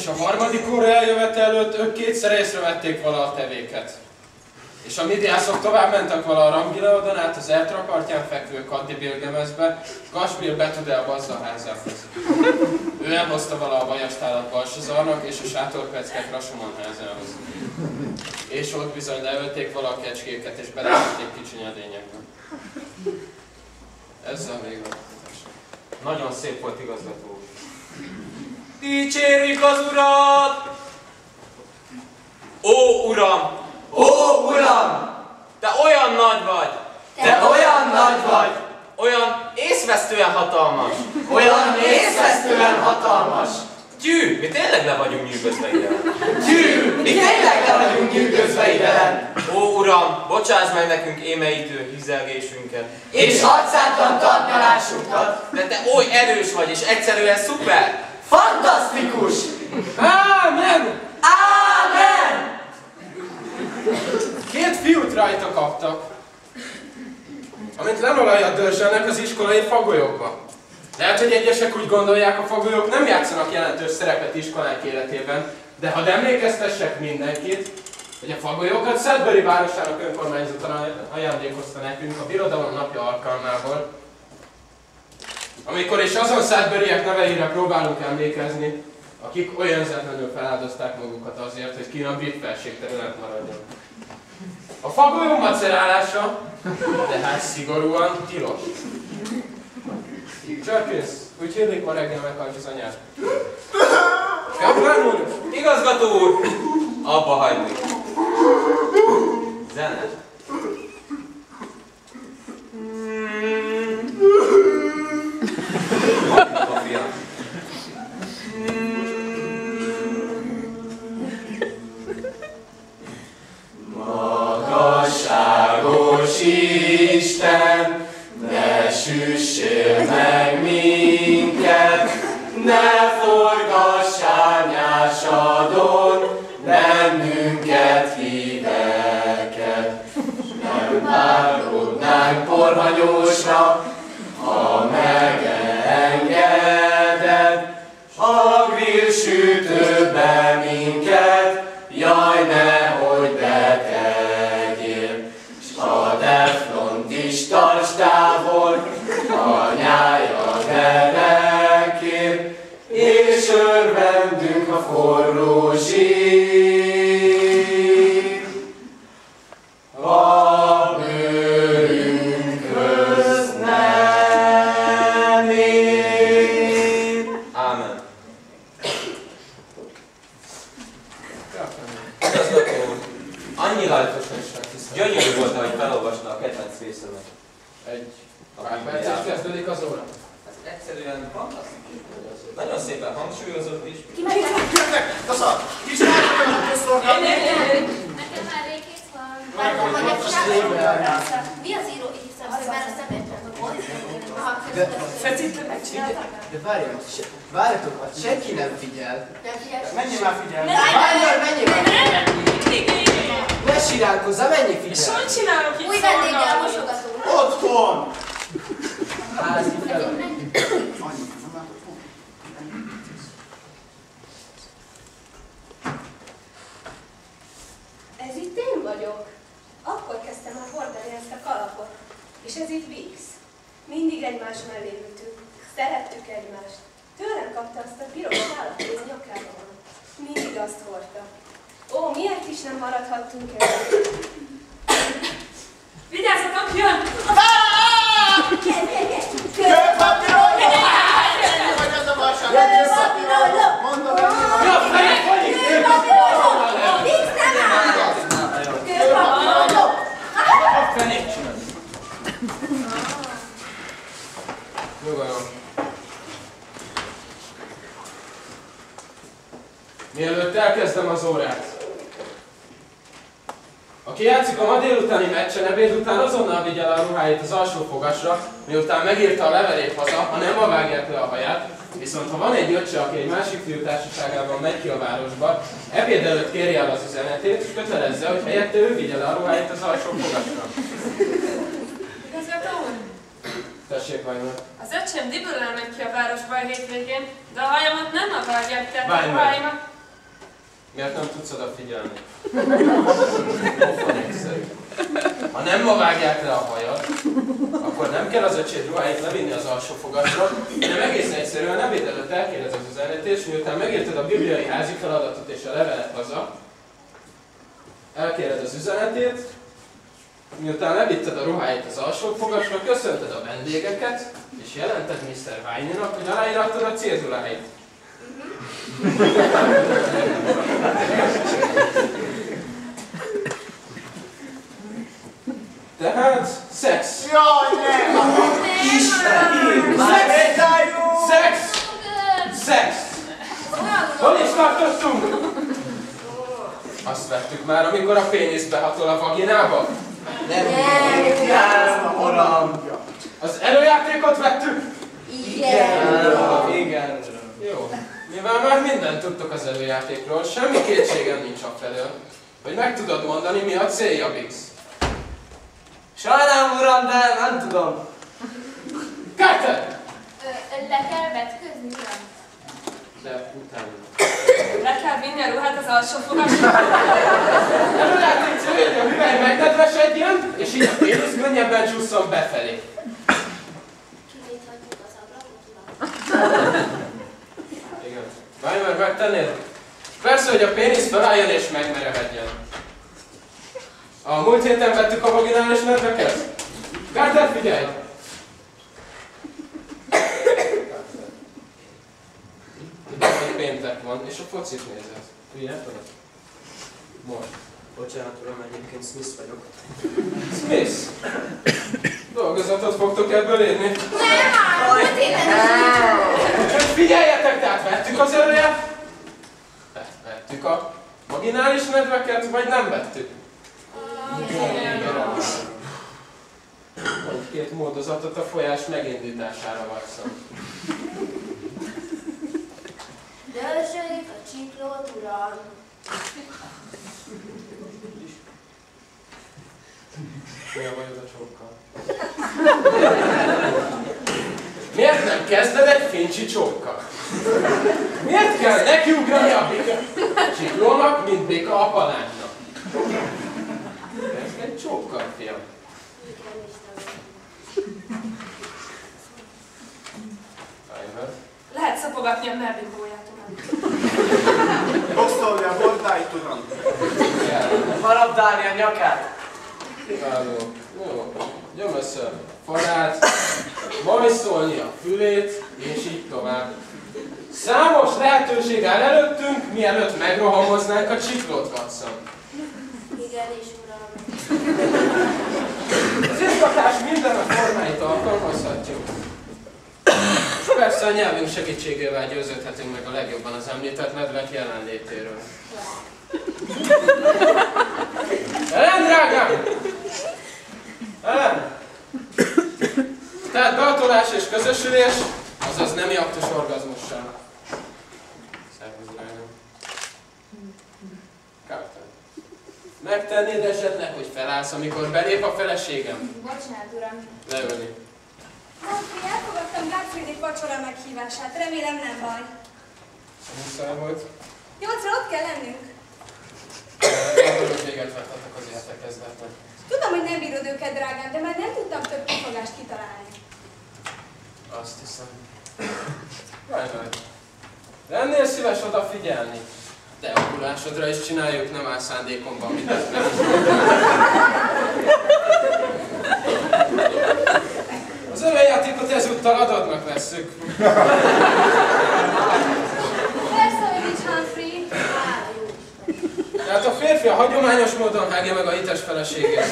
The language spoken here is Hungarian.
a harmadik óra eljövetel előtt ők kétszer észrevették vala a tevéket. És a midiászok tovább mentek vala a Ramgileodon át az Ertra partján fekvő Kaddi-Bilgemezbe, Gasbil Betude a Bazzaházához. Ő elhozta vala a vajastálat Balsazarnak és a sátorpeckek Rasomon házához. És ott bizony leölték vala a kecskéket és beletették kicsi edényekbe. Ezzel még van. Nagyon szép volt, igazgató. Dicsérjük az Urat! Ó, Uram! Ó, Uram! Te olyan nagy vagy! Te olyan nagy vagy! Olyan észvesztően hatalmas! Olyan észvesztően hatalmas! Gyű! Mi tényleg le vagyunk nyűgözve ide. Gyű! Mi tényleg le vagyunk nyűgözve ide. Ó, Uram! Bocsáss meg nekünk émeítő hizelgésünket. És hadszátlan tartnyalásunkat! De te oly erős vagy, és egyszerűen szuper! Fantasztikus! Ámen! Ámen! Két fiút rajta kaptak, amit lenolajat dörzsölnek az iskolai fagolyokba. Lehet, hogy egyesek úgy gondolják, a fagolyok nem játszanak jelentős szerepet iskolánk életében, de hadd emlékeztessek mindenkit, hogy a fagolyokat Sudbury városának önkormányzata ajándékozta nekünk a Birodalom napja alkalmából, amikor is azon Sudburyek neveire próbálunk emlékezni, akik olyan önzetlenül feláldozták magukat azért, hogy Kína brit felségterület maradjon. A fagolyó macerálása, de hát szigorúan tilos. Csörkész, úgy hirlik ma reggel meghalt az anyát. Kaplan úr! Igazgató úr! Abba hagyni. Zene. A fiam. Magasságos Isten, ne süssél meg minket, ne forgass árnyásadon bennünket híveket. Nem várodnánk porhanyósra, ha megengeded, a grill sütőbe minket, jaj, nehogy betegyél. S a teflont is tarts távol, a nyájad erekért, és örvendünk a forró zsír. A bőrünkhöz nem ér. Ámen. Igazgató úr, annyira gyönyörű volt, ahogy felolvasta a kedvenc részemet. Egy pár perces kezdődik az óra. Ez egyszerűen fantasztikus. Nagyon szépen hangsúlyozott is. Jönnek! Kasza! Kis látogatok a közszolgálat! Nekem már régész van. Mi az író? Így hiszem, hogy már a szemet De várjatok, hát senki nem figyel. Menjél már figyelni! Várjál, menjél már figyelni! Ne sirálkozzál, menjél figyelni! Mit csinálok itt? Új vendéggel a mosogató. Otthon! Házi feladat. Ez itt én vagyok. Akkor kezdtem el hordani ezt a kalapot. És ez itt Vix. Mindig egymás mellé ültünk. Szerettük egymást. Tőlem kapta azt a piros állat, hogy a nyakában. Mindig azt hordta. Ó, miért is nem maradhattunk el? Vigyázzatok, jön! Kőpapírolló! Ennyi vagy az a valság! Kőpapírolló! Mondom, hogy mi van! Kőpapírolló! Vix nem áll! Kőpapírolló! A fenét csinálni. Nyugodjon. Mielőtt elkezdem az órát. Aki játszik a ma délutáni meccsen, ebéd után azonnal vigye le a ruháit az alsó fogasra, miután megírta a levelét haza, ha nem ma vágják le a haját, viszont ha van egy öccse, aki egy másik fiú társaságában megy ki a városba, ebéd előtt kérje el az üzenetét, és kötelezze, hogy helyette ő vigye le a ruháit az alsó fogasra. Igazgató úr, Tessék, Vajna. az öcsém Diből elment ki a városba a hétvégén, de a hajamat nem vágják, tehát a Várj meg. ruháimat... Miért nem tudsz odafigyelni? Pofon egyszerű. Ha nem ma vágják le a hajat, akkor nem kell az öcséd ruháit levinni az alsófogasra, hanem egész egyszerűen ebéd előtt elkéred az üzenetét, és miután megírtad a bibliai házi feladatot és a levelet haza, elkéred az üzenetét, miután levitted a ruháit az alsófogasra, köszönted a vendégeket, és jelented Mr. Viney-nak, hogy aláírattad a céduláit. Tehát, szex! Jaj, nem! Szex! Szex! Hol is tartottunk? Azt vettük már, amikor a pénisz behatol a vaginába? Nem, uram. Az előjátékot vettük? Igen. Jó. Mivel már mindent tudtok az előjátékról, semmi kétségem nincs afelől, hogy meg tudod mondani, mi a célja, Bix. Sajnálom, uram, de nem tudom. Carter! Le kell vetközni, uram? De utána. Le kell vinni a ruhát az alsófogasra. Előjáték célja, hogy a hüvely megnedvesedjen, és így a pénisz könnyebben csusszon befelé. Kivéthatjuk az ablakot, uram. Igen. Várj, mert megtennéd? Persze, hogy a pénisz felálljon és megmerevedjen. A múlt héten vettük a vaginális nedveket? Carter, figyelj! Tudod, hogy péntek van, és a focit nézed. Figyelted? Most. Bocsánat, uram, egyébként Smith vagyok. Smith! Dolgozatot fogtok ebből írni? Nem áll! Múlt héten is. Úgyhogy figyeljetek, tehát vettük az előját? Vettük a vaginális nedveket, vagy nem vettük? Egy-két módozatot a folyás megindítására vakszom. Dörzsöljük a csiklót, uram. Olyan vagy az a csókkal. Miért nem kezded egy fincsi csókkal? Miért kell nekiugrani a csiklónak, mint béka a palánynak? Kezd egy csókkal, fiam. Lehet szapogatni a melbimbóját, uram. Boxolja a bordáit, uram. Harabdálni a nyakát. Kiváló. Jó. Gyom össze a farát, majszolni a fülét, és így tovább. Számos lehetőség áll előttünk, mielőtt megrohamoznánk a csiklót, Watson. Igenis, uram. Az izgatás minden a formáit alkalmazhatjuk. És persze a nyelvünk segítségével győződhetünk meg a legjobban az említett nedvek jelenlétéről. Ellen, drágám! Ellen! Tehát behatolás és közösülés, azaz nemi aktus orgazmussal. Szervusz, drágám. Carter. Megtennéd esetleg, hogy felállsz, amikor belép a feleségem? Bocsánat, uram. Leülni. Humphrey, elfogadtam Gottfried vacsora meghívását. Remélem nem baj. Muszáj volt. 8-ra ott kell lennünk. Akkor véget vettetek az értekezletnek. Tudom, hogy nem bírod őket, drágám, de már nem tudtam több kifogást kitalálni. Azt hiszem. Várj. Lennél szíves odafigyelni? De okulásodra is csináljuk, nem áll szándékomban mindent meg. Az előjátékot ezúttal adatnak vesszük. Persze, hogy nincs Humphrey. Tehát a férfi a hagyományos módon hágja meg a hites feleségét.